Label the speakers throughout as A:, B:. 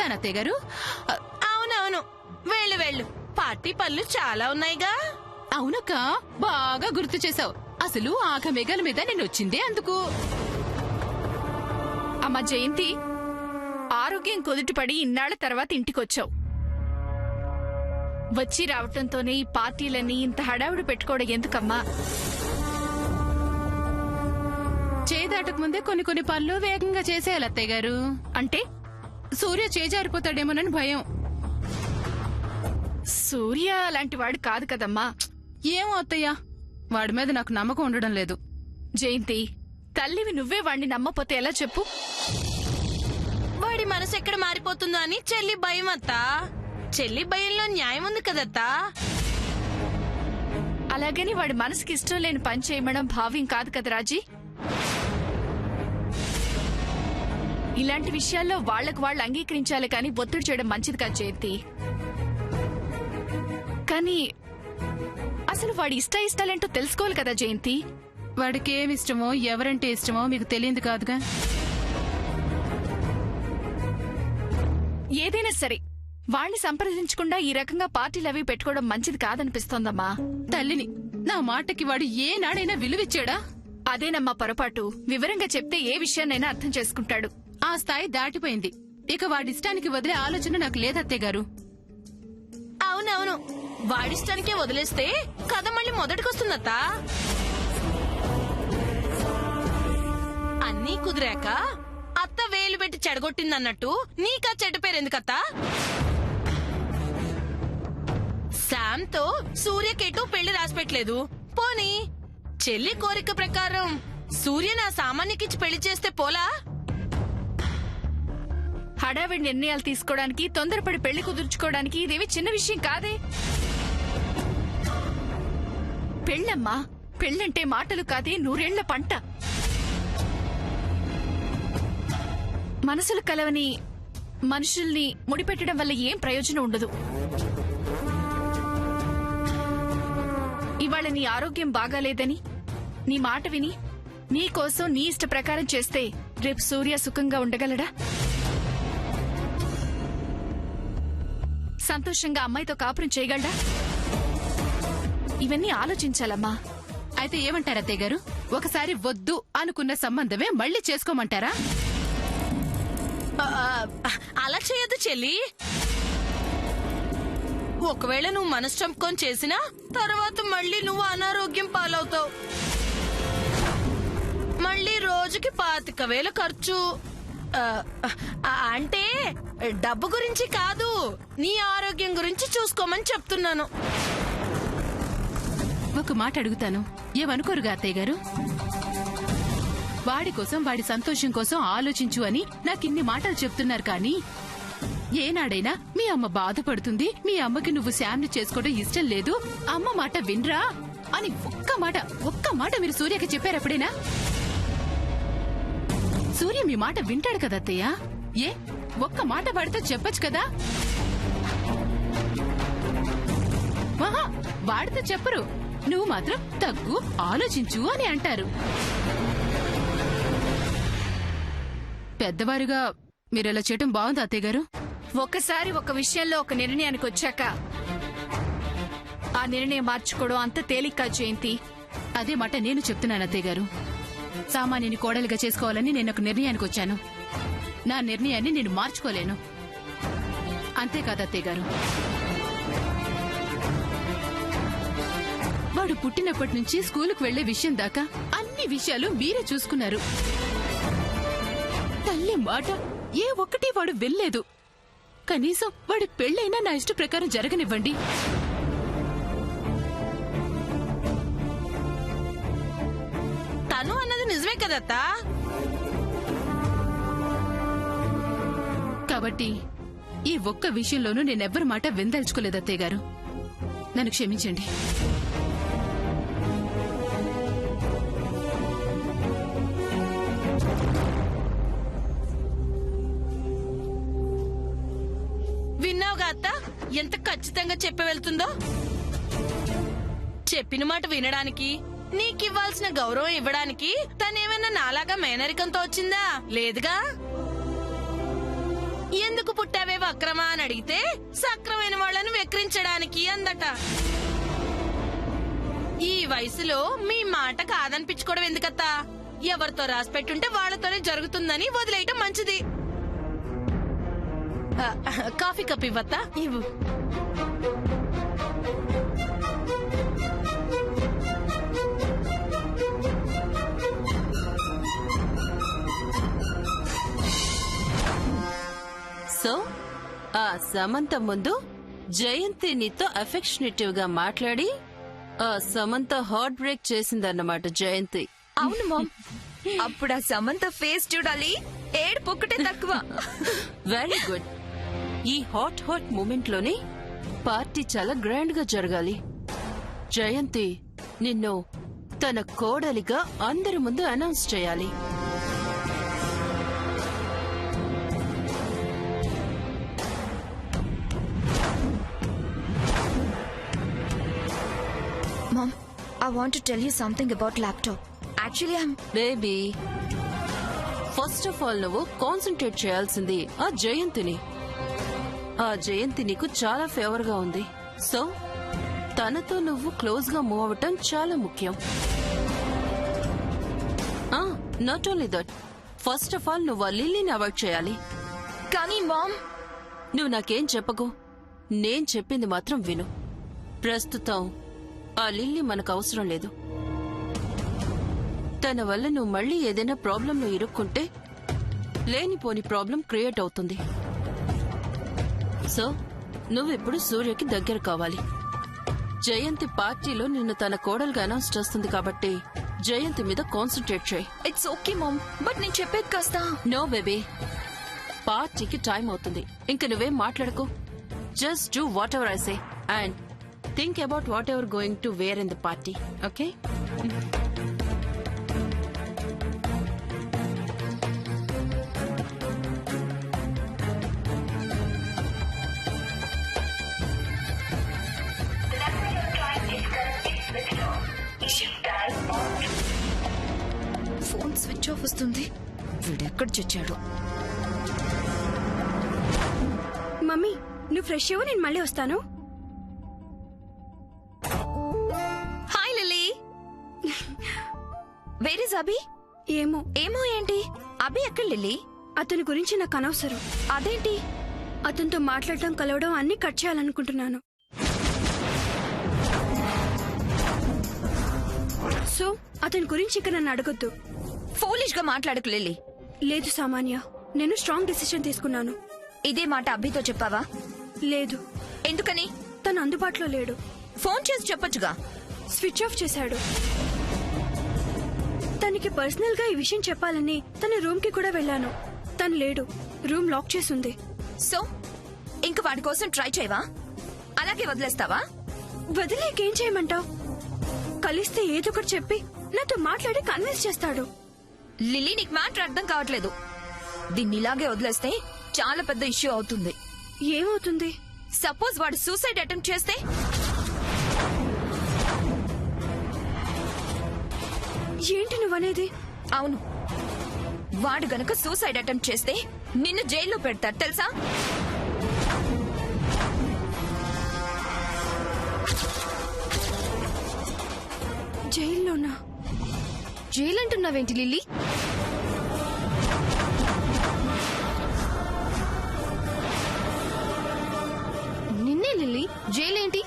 A: వెళ్తాను అత్తయ్య గారు.
B: అవునవును, వెళ్ళు వెళ్ళు, పార్టీ పనులు చాలా ఉన్నాయిగా.
A: అవునక్క, బాగా గుర్తు చేసావు. అసలు ఆగమేఘాల మీద నేను వచ్చిందే అందుకు.
C: అమ్మా జయంతి, ఆరోగ్యం కుదుటపడి ఇన్నాళ్ల తర్వాత ఇంటికొచ్చావు. వచ్చి రావటంతోనే ఈ పార్టీలన్నీ ఇంత హడావుడి పెట్టుకోవడం ఎందుకమ్మా?
A: చేదాటకు ముందే కొన్ని పనులు వేగంగా చేసేయాలి అత్తయ్య గారు.
C: అంటే
A: సూర్య చేజారిపోతాడేమోనని భయం.
C: సూర్య లాంటి వాడు కాదు కదమ్మా.
A: ఏమో అత్తయ్య, వాడి మీద నాకు నమ్మకం ఉండడం లేదు.
C: జయంతి, తల్లివి నువ్వే వాడిని నమ్మపోతే ఎలా చెప్పు?
B: వాడి మనసు ఎక్కడ మారిపోతుందో అని చెల్లి భయం అత్తా. చెల్లి భయంలో న్యాయం ఉంది కదత్తా.
C: అలాగని వాడి మనసుకి ఇష్టం లేని పని చేయమడం భావ్యం కాదు కదా రాజీ. ఇలాంటి విషయాల్లో వాళ్లకు వాళ్ళు అంగీకరించాలి కానీ ఒత్తిడి చేయడం మంచిది కాదు జయంతి. కానీ అసలు వాడి ఇష్టాలేంటో తెలుసుకోవాలి కదా జయంతి.
A: వాడికి ఏమి ఇష్టమో ఎవరంటే ఇష్టమో మీకు తెలియదు కాదుగా.
C: ఏదైనా సరే వాణ్ణి సంప్రదించకుండా ఈ రకంగా పార్టీలు అవి పెట్టుకోవడం మంచిది కాదనిపిస్తోందమ్మా.
A: తల్లిని, నా మాటకి వాడు ఏనాడైనా విలువిచ్చాడా?
C: అదేనమ్మా పొరపాటు. వివరంగా చెప్తే ఏ విషయాన్నైనా అర్థం చేసుకుంటాడు.
A: ఆ స్థాయి దాటిపోయింది. ఇక వాడిష్టానికి వదిలే ఆలోచన నాకు లేదత్తయ్య గారు.
B: అవునవును, వాడిష్టానికే వదిలేస్తే కథ మళ్ళీ మొదటికొస్తుందత్తా. అన్నీ కుదిరాక అత్త వేలు పెట్టి చెడగొట్టిందన్నట్టు నీకా చెడ్డ పేరెందుకత్తా? శామ్ తో సూర్యకేటు పెళ్లి రాసిపెట్టలేదు. పోనీ చెల్లి కోరిక ప్రకారం సూర్య నా సామాన్యకిచ్చి పెళ్లి చేస్తే పోలా?
C: హడావిడి నిర్ణయాలు తీసుకోవడానికి, తొందరపడి పెళ్లి కుదుర్చుకోవడానికి ఇదేవి చిన్న విషయం కాదే. పెళ్ళమ్మా, పెళ్ళంటే మాటలు కాదే, 100 ఏళ్ల పంట. మనసులు కలవని మనుషుల్ని ముడిపెట్టడం వల్ల ఏం ప్రయోజనం ఉండదు. ఇవాళ నీ ఆరోగ్యం బాగాలేదని నీ మాట విని నీ కోసం నీ ఇష్ట ప్రకారం చేస్తే రేపు సూర్య సుఖంగా ఉండగలడా? సంతోషంగా అమ్మాయితో కాపురం చేయగలడా? ఇవన్నీ ఆలోచించాలమ్మా.
A: అయితే ఏమంటారు అత్తయ్య గారు? ఒకసారి వద్దు అనుకున్న సంబంధమే మళ్ళీ చేసుకోమంటారా?
B: అలా చేయొద్దు చెల్లి. ఒకవేళ నువ్వు మనసు చంపుకొని చేసినా తర్వాత మళ్ళీ నువ్వు అనారోగ్యం పాలవుతావు. మళ్ళీ రోజుకి 25,000 ఖర్చు. అంటే డబ్బు గురించి కాదు, నీ ఆరోగ్యం గురించి చూసుకోమని చెప్తున్నాను.
A: ఒక మాట అడుగుతాను, ఏమనుకోరుగా అత్తయ్య గారు? వాడి కోసం, వాడి సంతోషం కోసం ఆలోచించు అని నాకిన్ని మాటలు చెప్తున్నారు. కానీ ఏనాడైనా మీ అమ్మ బాధపడుతుంది, మీ అమ్మకి నువ్వు శామ్ని చేసుకోవడం ఇష్టం లేదు, అమ్మ మాట వినరా అని ఒక్క మాట మీరు సూర్యకి చెప్పారప్పుడేనా? సూర్య మీ మాట వింటాడు కదా అత్తయ్య. ఏ ఒక్క మాట వాడితో చెప్పొచ్చు కదా. వాడితో చెప్పరు, నువ్వు మాత్రం తగ్గు, ఆలోచించు అని అంటారు. పెద్దవారుగా మీరెలా చేయటం బాగుంది అత్తయ్య గారు.
C: ఒక్కసారి ఒక విషయంలో ఒక నిర్ణయానికి వచ్చాక ఆ నిర్ణయం మార్చుకోవడం అంత తేలిక జయంతి.
A: అదే మాట నేను చెప్తున్నాను అత్తయ్య గారు. సామాన్యుని కోడలిగా చేసుకోవాలని నేను ఒక నిర్ణయానికి వచ్చాను. నా నిర్ణయాన్ని నేను మార్చుకోలేను. అంతేకాదు అత్తయ్య గారు, వాడు పుట్టినప్పటి నుంచి స్కూలుకు వెళ్లే విషయం దాకా అన్ని విషయాలు మీరే చూసుకున్నారు. తల్లి మాట ఏ ఒక్కటి వాడు వెళ్ళలేదు. కనీసం వాడి పెళ్ళైనా నా ఇష్ట ప్రకారం జరగనివ్వండి.
B: తను అన్నది నిజమే కదత్తా.
A: కాబట్టి ఈ ఒక్క విషయంలోనూ నేనెవ్వరి మాట విందల్చుకోలేదు అత్తయ్య గారు. నన్ను క్షమించండి.
B: విన్నావుగా అత్త, ఎంత ఖచ్చితంగా చెప్పి వెళ్తుందో. చెప్పిన మాట వినడానికి, నీకివ్వాల్సిన గౌరవం ఇవ్వడానికి తనేమన్నా నాలాగా మేనరికంతో వచ్చిందా? లేదుగా. ఎందుకు పుట్టావే వక్రమా అని అడిగితే సక్రమైన వాళ్ళని వెక్రించడానికి అందట. ఈ వయసులో మీ మాట కాదనిపించుకోవడం ఎందుకత్తా? ఎవరితో రాసి పెట్టుంటే వాళ్ళతోనే జరుగుతుందని వదిలేయటం మంచిది. కాఫీ కప్ ఇవ్వత్తా? ఇవ్వు.
D: సో ఆ సమంత ముందు జయంతి నీతో అఫెక్షనేటివ్ గా మాట్లాడి ఆ సమంత హార్ట్ బ్రేక్ చేసిందన్నమాట జయంతి.
C: అవును మామ్, అప్పుడు ఆ సమంత ఫేస్ చూడాలి, ఏడు ఒక్కటే తక్కువ.
D: Very good. ఈ హాట్ మూమెంట్ లోనే పార్టీ చాలా గ్రాండ్ గా జరగాలి. జయంతి నిన్ను తన కోడలిగా అందరి ముందు అనౌన్స్ చేయాలి.
C: Mom, I want to tell you something about laptop. Actually, I'm...
D: baby, first of all నువ్వు కాన్సన్ట్రేట్ చేయాల్సింది ఆ జయంతిని. ఆ జయంతి నీకు చాలా ఫేవర్ గా ఉంది. సో తనతో నువ్వు క్లోజ్ గా మూవ్ అవటం చాలా ముఖ్యం. Not only that, first of all నువ్వు ఆ లిల్లీని అవాయిడ్ చేయాలి.
C: కానీ మామ్,
D: నువ్వు నాకేం చెప్పకు, నేను చెప్పింది మాత్రం విను. ప్రస్తుతం ఆ లిల్లీ మనకు అవసరం లేదు. తన వల్ల నువ్వు మళ్ళీ ఏదైనా ప్రాబ్లంలో ఇరుక్కుంటే లేనిపోని ప్రాబ్లం క్రియేట్ అవుతుంది. సో నువ్విప్పుడు సూర్యకి దగ్గర కావాలి. జయంతి పార్టీలో నిన్ను తన కోడలుగా అనౌన్స్ చేస్తుంది కాబట్టి జయంతి మీద కాన్సన్ట్రేట్ చేయి.
C: ఇట్స్ ఓకే మామ్, బట్ నేను చెప్పేది కాస్త...
D: నో బేబీ, పార్టీకి టైం అవుతుంది. ఇంక నువ్వేం మాట్లాడకు. Just do whatever I say and think about whatever going to wear in the party. Okay?
C: Phone switch off వస్తుంది. వీడెక్కడ చచ్చాడు?
E: మమ్మీ, నువ్వు ఫ్రెష్ అవ్వు, నేను మళ్ళీ వస్తాను.
C: Hi lily. వేర్ ఇస్ అభి?
E: ఏమో
C: ఏమో ఏంటి? అభి ఎక్కడ లిల్లీ?
E: అతని గురించి నాకు అనవసరం.
C: అదేంటి?
E: అతనితో మాట్లాడటం కలవడం అన్ని కట్ చేయాలనుకుంటున్నాను. సో అతని గురించి ఇక నన్ను అడగొద్దు.
C: ఫోలిష్ గా మాట్లాడకు లిల్లీ.
E: లేదు సామాన్య, నేను స్ట్రాంగ్ డిసిషన్ తీసుకున్నాను.
C: ఇదే మాట అభితో చెప్పావా?
E: లేదు.
C: ఎందుకని?
E: తను అందుబాటులో లేడు.
C: ఫోన్ చేసి చెప్పొచ్చుగా.
E: స్విచ్ ఆఫ్ చేశాడు. తనకి పర్సనల్ గా ఈ విషయం చెప్పాలని తన రూమ్ కి కూడా వెళ్ళాను. తను లేడు. Room lock చేసుంది.
C: సో ఇంక వాడి కోసం ట్రై చేయవా? అలాగే వదిలేస్తావా?
E: వదిలేకేం చేయమంటావు? కలిస్తే ఏదో ఒకటి చెప్పి నాతో మాట్లాడి కన్విన్స్ చేస్తాడు.
C: లిల్లీ, నీకు మ్యాటర్ అర్థం కావట్లేదు. దీన్ని ఇలాగే వదిలేస్తే చాలా పెద్ద ఇష్యూ అవుతుంది.
E: ఏమవుతుంది?
C: సపోజ్ వాడు సూసైడ్ అటెంప్ట్ చేస్తే?
E: ఏంటి నువ్వనేది?
C: అవును, వాడు గనక సూసైడ్ అటెంప్ట్ చేస్తే నిన్ను జైల్లో పెడతారు తెలుసా?
E: జైల్లోనా?
C: జైలు అంటున్నావేంటి లిల్లీ? నిన్నే లిల్లీ, జైలేంటి?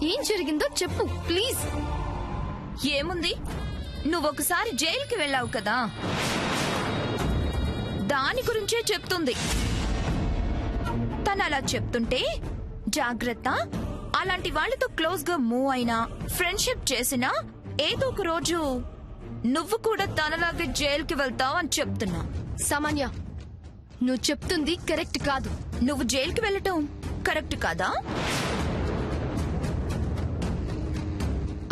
C: ఏం జరిగిందో చెప్పు ప్లీజ్. ఏముంది, నువ్వొకసారి జైలుకి వెళ్ళావు కదా, దాని గురించే చెప్తుంది. తను అలా చెప్తుంటే జాగ్రత్త, అలాంటి వాళ్ళతో క్లోజ్ గా మూవ్ అయినా ఫ్రెండ్షిప్ చేసినా ఏదో ఒక రోజు నువ్వు కూడా తనలాగే జైలుకి వెళ్తావు అని చెప్తున్నా.
F: సామాన్య, నువ్వు చెప్తుంది కరెక్ట్ కాదు.
C: నువ్వు జైలుకి వెళ్ళటం కరెక్ట్ కాదా?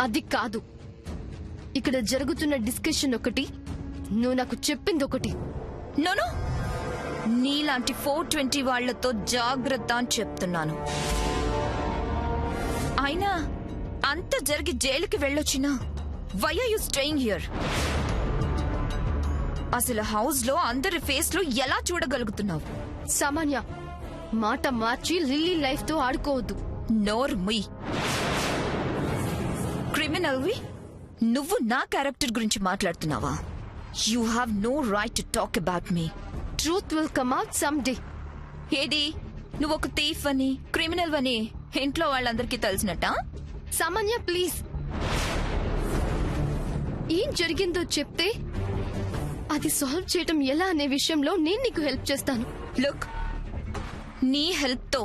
F: అది కాదు. ఇక్కడ జరుగుతున్న డిస్కషన్ ఒకటి, నువ్వు నాకు చెప్పింది ఒకటి.
C: నోను, నీలాంటి 420 వాళ్లతో జాగ్రత్త అని చెప్తున్నాను. అయినా అంత జరిగి జైలుకి వెళ్ళొచ్చినా why are you staying here? అసలు హౌస్ లో అందరి ఫేస్ లో ఎలా చూడగలుగుతున్నావు?
F: సామాన్య, మాట మార్చి లిల్లీ లైఫ్ తో ఆడుకోవద్దు.
C: నోర్ ముయ్. క్రిమినల్ వి నువ్వు నా క్యారెక్టర్ గురించి మాట్లాడుతున్నావా? You have no right to talk about me.
F: Truth will come out some day.
C: ఏది, నువ్వు ఒక థీఫ్ అని, క్రిమినల్ అని ఇంట్లో వాళ్ళందరికీ తెలిసినట్టా?
F: సామాన్య ప్లీజ్, ఏం జరిగిందో చెప్తే అది సాల్వ్ చేయటం ఎలా అనే విషయంలో నేను నీకు హెల్ప్ చేస్తాను.
C: లుక్, నీ హెల్ప్ తో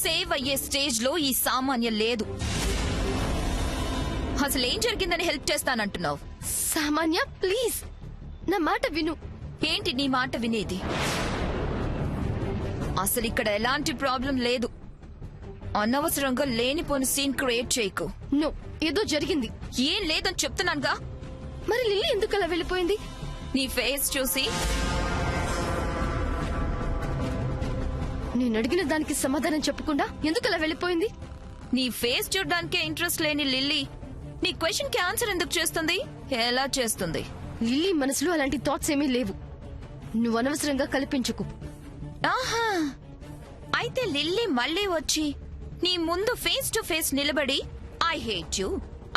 C: సేవ్ అయ్యే స్టేజ్ లో ఈ సామాన్య లేదు. అసలు ఏం జరిగిందని హెల్ప్ చేస్తానంటున్నావు?
F: సామాన్య ప్లీజ్, నా మాట విను.
C: ఏంటి నీ మాట వినేది? అసలు ఇక్కడ ఎలాంటి ప్రాబ్లం లేదు. అనవసరంగా లేనిపోని సీన్ క్రియేట్ చేయకు.
F: నో, ఏదో జరిగింది.
C: ఏం లేదని చెప్తున్నానుగా.
F: మరి లిల్లీ ఎందుకు అలా వెళ్ళిపోయింది?
C: నీ ఫేస్ చూసి
F: నేను అడిగిన దానికి సమాధానం చెప్పకుండా ఎందుకు అలా వెళ్ళిపోయింది?
C: నీ ఫేస్ చూడడానికే ఇంట్రెస్ట్ లేని లిల్లీ నీ క్వశ్చన్ కి ఆన్సర్ ఎందుకు చేస్తుంది? ఎలా చేస్తుంది?
F: లిల్లీ మనసులో అలాంటి థాట్స్ ఏమీ లేవు. నువ్వు అనవసరంగా కల్పించుకు.
C: ఆహా, అయితే లిల్లీ మళ్ళీ వచ్చి నీ ముందు ఫేస్ టు ఫేస్ నిలబడి I hate you,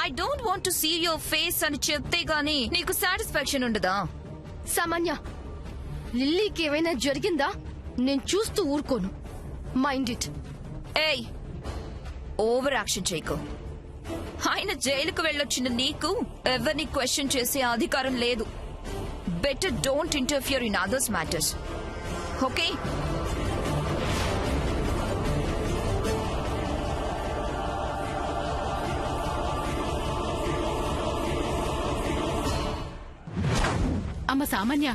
C: I don't want to see your face అని చెప్తే గానీ నీకు సాటిస్ఫాక్షన్ ఉండదా?
F: సామాన్య, లిల్లీకి ఏమైనా జరిగిందా? నేను చూస్తూ ఊరుకోను. Mind it.
C: ఏయ్, ఓవర్ యాక్షన్ చేయకు. ఆయన జైలుకు వెళ్ళొచ్చిన నీకు ఎవరిని క్వశ్చన్ చేసే అధికారం లేదు. Better don't interfere in others matters, okay?
A: అమ్మ సామాన్య,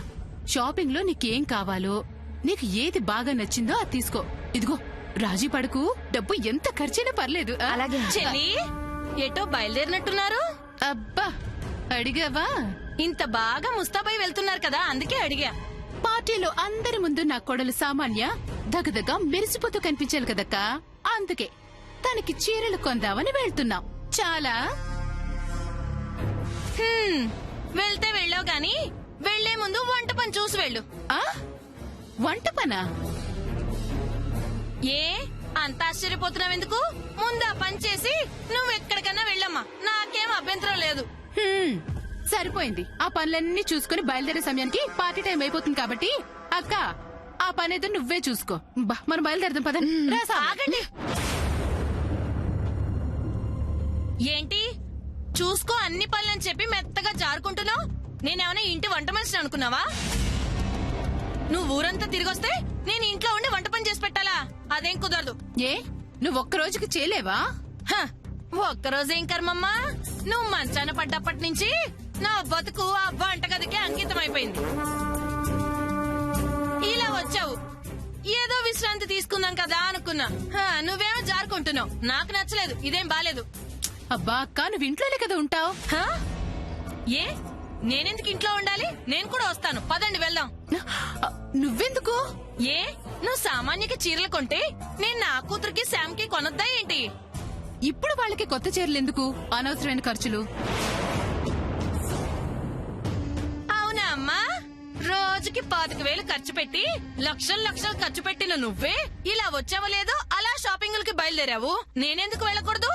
A: షాపింగ్ లో నీకేం కావాలో, నీకు ఏది బాగా నచ్చిందో అది తీసుకో. ఇదిగో, రాజీ పడకు, డబ్బు ఎంత ఖర్చైనా పర్లేదు.
C: అలాగే.
B: చెల్లి, ఎటో బయలుదేరినట్టున్నారు?
A: అబ్బా, అడిగావా?
B: ఇంత బాగా ముస్తాబై వెళ్తున్నారు కదా, అందుకే అడిగా.
A: పార్టీలో అందరి ముందు నా కొడలు సామాన్య దగదగా మెరిసిపోతూ కనిపించాలి కదక్కా, అందుకే తనకి చీరలు కొందామని వెళ్తున్నాం. చాలా
B: వెళ్తే వెళ్ళావు గాని వెళ్లే ముందు వంట పని చూసి వెళ్ళు.
A: ఆ వంట పనా?
B: ఏ అంత ఆశ్చర్యపోతున్నావెందుకు? ముందు ఆ పని చేసి నువ్వు ఎక్కడికన్నా వెళ్ళమ్మా, నాకేం అభ్యంతరం లేదు.
A: సరిపోయింది. ఆ పనులన్నీ చూసుకుని బయలుదేరే సమయానికి పార్టీ టైం అయిపోతుంది కాబట్టి అక్క, ఆ పని ఏదో నువ్వే చూసుకో. బా, మనం బయలుదేరదాం పద.
B: ఆగండి. ఏంటి చూసుకో అన్ని పనులని చెప్పి మెత్తగా జారుకుంటున్నావు? నేనేమైనా ఇంటి వంట మనిషిని అనుకున్నావా? నువ్వు ఊరంతా తిరిగొస్తే నేను ఇంట్లో ఉండి వంట పని చేసి పెట్టాలా? అదేం కుదరదు.
A: ఏ, నువ్వు ఒక్క రోజుకి చేయలేవా?
B: ఒక్కరోజేం కర్మమ్మా, నువ్వు మంచాన పడ్డప్పటి నుంచి నా బతుకు ఆ వంటగదికే అంకితం అయిపోయింది. ఇలా వచ్చావు, ఏదో విశ్రాంతి తీసుకుందాం కదా అనుకున్నా. నువ్వేమో జారుకుంటున్నావు. నాకు నచ్చలేదు, ఇదేం బాలేదు.
A: అబ్బా అక్క, నువ్వు ఇంట్లోనే కదా ఉంటావు.
B: ఏ, నేనెందుకు ఇంట్లో ఉండాలి? నేను కూడా వస్తాను, పదండి వెళ్దాం.
A: నువ్వెందుకు?
B: ఏ, నువ్వు సామాన్యకి చీరలు కొంటే నేను నా కూతురికి శామ్కి కొనొద్దా ఏంటి?
A: ఇప్పుడు వాళ్ళకి కొత్త చీరలు ఎందుకు? అనవసరమైన ఖర్చులు.
B: అవునా అమ్మా, రోజుకి 25,000 ఖర్చు పెట్టి లక్షలు లక్షలు ఖర్చు పెట్టిన నువ్వే ఇలా వచ్చావో లేదో అలా షాపింగులకి బయలుదేరావు. నేనెందుకు వెళ్ళకూడదు?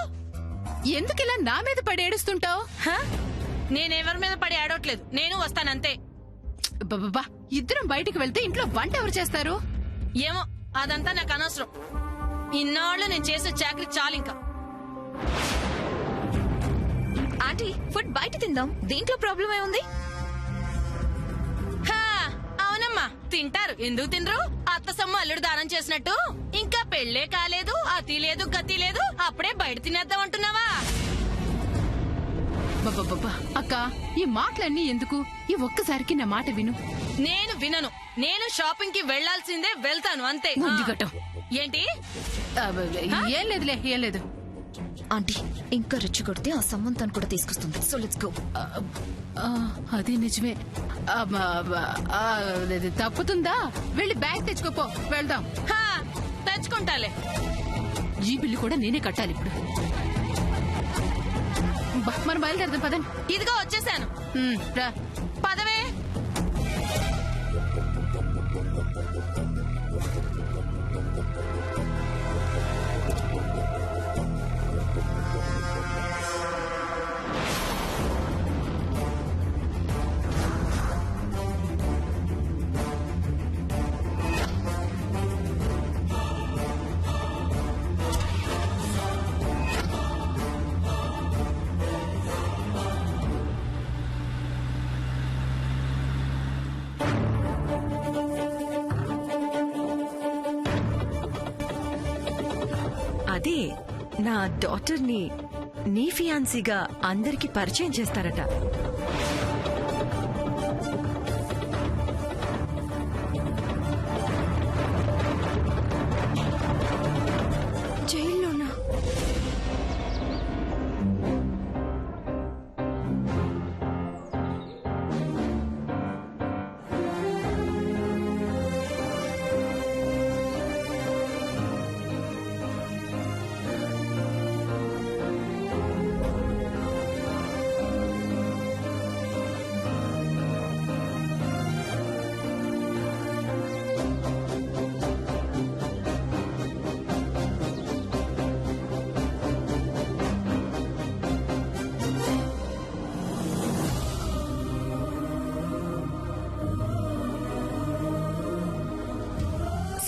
A: ఎందుకిలా నా మీద పడి ఏడుస్తుంటావు?
B: నేనెవరి మీద పడి ఆడట్లేదు, నేను వస్తానంతే.
A: బాబా, ఇద్దరం బయటికి వెళ్తే ఇంట్లో వంట ఎవరు చేస్తారు?
B: ఏమో, అదంతా నాకు అనవసరం. ఇన్నాళ్ళు నేను చేసే చాకరీ చాలు. ఇంకా
C: ఆంటీ, ఫుడ్ బయట తిందాం, దీంట్లో ప్రాబ్లం ఏముంది?
B: అవునమ్మా, తింటారు. ఎందుకు తినరు? అత్త సొమ్ము అల్లుడు దానం చేసినట్టు. ఇంకా పెళ్లే కాలేదు, అతి లేదు గతి లేదు, అప్పుడే బయట తినేద్దాం అంటున్నావా?
A: బాబా అక్క, ఈ మాటలన్నీ ఎందుకు? ఈ ఒక్కసారికి నా మాట విను.
B: నేను వినను. నేను షాపింగ్ కి వెళ్లాల్సిందే, వెళ్తాను అంతే.
A: ముందుగటం.
B: ఏంటి?
A: ఏం లేదులే, ఏం లేదు.
C: ఆంటీ ఇంకా రెచ్చగొడితే ఆ సంబంధాన్ని కూడా తీసుకొస్తుంది. So let's go.
A: అది నిజమే. అది తప్పుతుందా? వెళ్ళి బ్యాగ్ తెచ్చుకోపో, వెళ్దాం.
B: హా, తెచ్చుకుంటాలే.
A: ఈ బిల్లు కూడా నేనే కట్టాలి ఇప్పుడు. మనం బయలుదేరదాం పదండి.
B: ఇదిగో వచ్చేసాను.
A: రా.
B: పదవే.
G: అదే నా డాటర్ ని నీ ఫియాన్సీగా అందరికి పరిచయం చేస్తారట.
E: జైల్లోనా?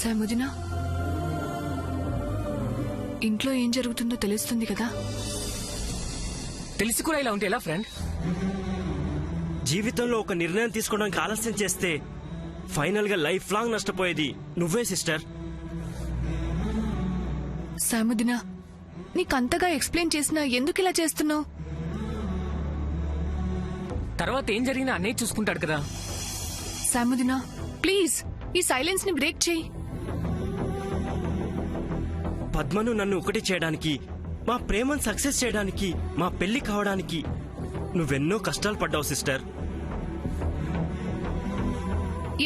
H: సముదినా, ఇంట్లో ఏం జరుగుతుందో తెలుస్తుంది కదా?
I: తెలిసి కూడా ఇలా ఉంటే ఎలా ఫ్రెండ్?
J: జీవితంలో ఒక నిర్ణయం తీసుకోవడానికి ఆలస్యం చేస్తే ఫైనల్ గా లైఫ్ లాంగ్ నష్టపోయేది నువ్వే సిస్టర్.
H: సముదినా, నీకంతగా ఎక్స్ప్లెయిన్ చేసినా ఎందుకు ఇలా చేస్తున్నావు?
I: తర్వాత ఏం జరిగినా అన్నయ్య చూసుకుంటాడు కదా.
H: సముదినా, ప్లీజ్ ఈ సైలెన్స్ ని బ్రేక్ చేయి.
J: పద్మను నన్ను ఒకటి చేయడానికి, మా ప్రేమను సక్సెస్ చేయడానికి, మా పెళ్లి కావడానికి నువ్వెన్నో కష్టాలు పడ్డావు సిస్టర్.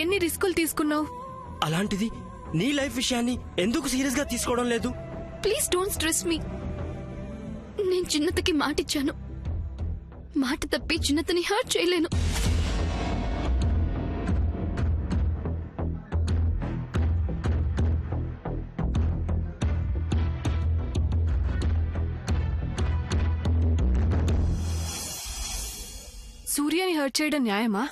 H: ఎన్ని రిస్కులు తీసుకున్నావు?
J: అలాంటిది నీ లైఫ్ విషయాన్ని ఎందుకు సీరియస్ గా తీసుకోవడం లేదు?
F: ప్లీజ్ డోంట్ స్ట్రెస్ మీ. నేను చిన్నతకి మాటిచ్చాను. మాట తప్పి చిన్నతని హర్ట్ చేయలేను.
H: సూర్యని హర్ట్ చేయడం న్యాయమా?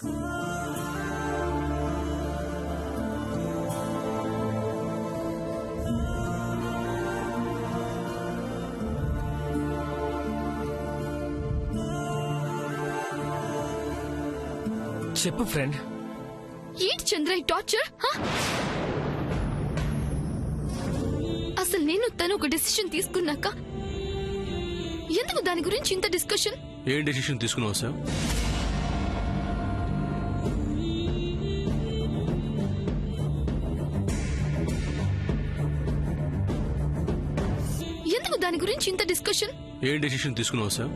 I: చెప్పు ఫ్రెండ్.
F: ఏంటి చంద్ర ఈ టార్చర్? అసలు నేను తను ఒక డెసిషన్ తీసుకున్నాక ఎందుకు దాని గురించి ఇంత డిస్కషన్?
K: ఏం డెసిషన్ తీసుకున్నావు సార్?
F: ఎందుకు దాని గురించి ఇంత డిస్కషన్?
K: ఏం డెసిషన్ తీసుకున్నావు sir?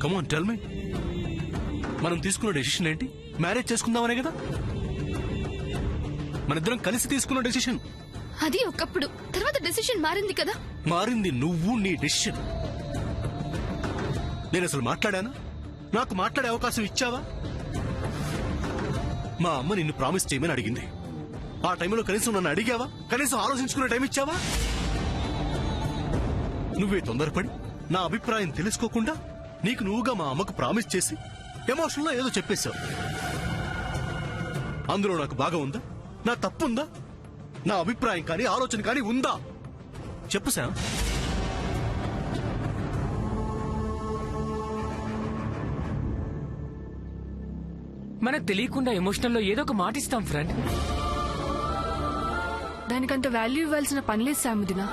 K: Come on tell me, మనం తీసుకున్న డెసిషన్ ఏంటి? మ్యారేజ్ చేసుకుందామనే కదా. మనిద్దరం కలిసి తీసుకున్న డెసిషన్
F: అది ఒకప్పుడు. తర్వాత డెసిషన్ మారింది కదా.
K: మారింది నువ్వు, నీ డెసిషన్. నేను అసలు మాట్లాడానా? నాకు మాట్లాడే అవకాశం ఇచ్చావా? మా అమ్మ నిన్ను ప్రామిస్ చేయమని అడిగింది. ఆ టైంలో కనీసం నన్ను అడిగావా? కనీసం ఆలోచించుకునే టైం ఇచ్చావా? నువ్వే తొందరపడి నా అభిప్రాయం తెలుసుకోకుండా నీకు నువ్వుగా మా అమ్మకు ప్రామిస్ చేసి ఎమోషన్ లో ఏదో చెప్పేశావు. అందులో నాకు బాగా ఉందా? నా తప్పుందా? నా అభిప్రాయం కానీ ఆలోచన కానీ ఉందా? చెప్పు శామ్.
I: మనకు తెలియకుండా ఎమోషనల్ లో ఏదో ఒక మాట ఇస్తాం ఫ్రెండ్.
H: దానికంత వాల్యూ ఇవ్వాల్సిన పనిలేదు సాముదినా.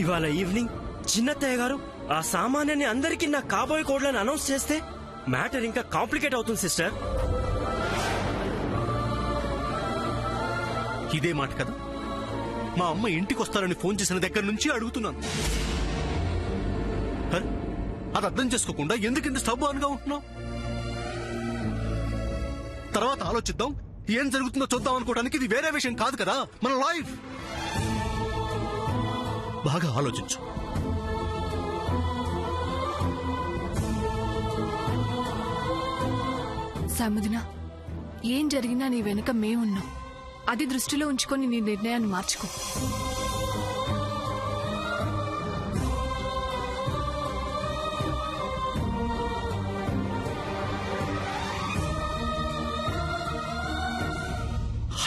J: ఇవాళ ఈవినింగ్ చిన్నత్తయ్య గారు ఆ సామాన్యాన్ని అందరికీ నా కాబోయే కోడ్లను అనౌన్స్ చేస్తే మ్యాటర్ ఇంకా కాంప్లికేట్ అవుతుంది సిస్టర్.
K: ఇదే మాట కదా మా అమ్మ ఇంటికి వస్తారని ఫోన్ చేసిన దగ్గర నుంచి అడుగుతున్నాను. అరే, అది అర్థం చేసుకోకుండా ఎందుకు ఇంత స్టబ్ ఆన్గా ఉంటున్నావు? తర్వాత ఆలోచిద్దాం, ఏం జరుగుతుందో చూద్దాం అనుకోవడానికి ఇది వేరే విషయం కాదు కదా, మన లైఫ్. బాగా ఆలోచించు.
H: సాముదినా, ఏం జరిగినా నీ వెనుక మేమున్నాం. అది దృష్టిలో ఉంచుకొని నీ నిర్ణయాన్ని మార్చుకో.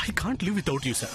K: I can't live without you, sir.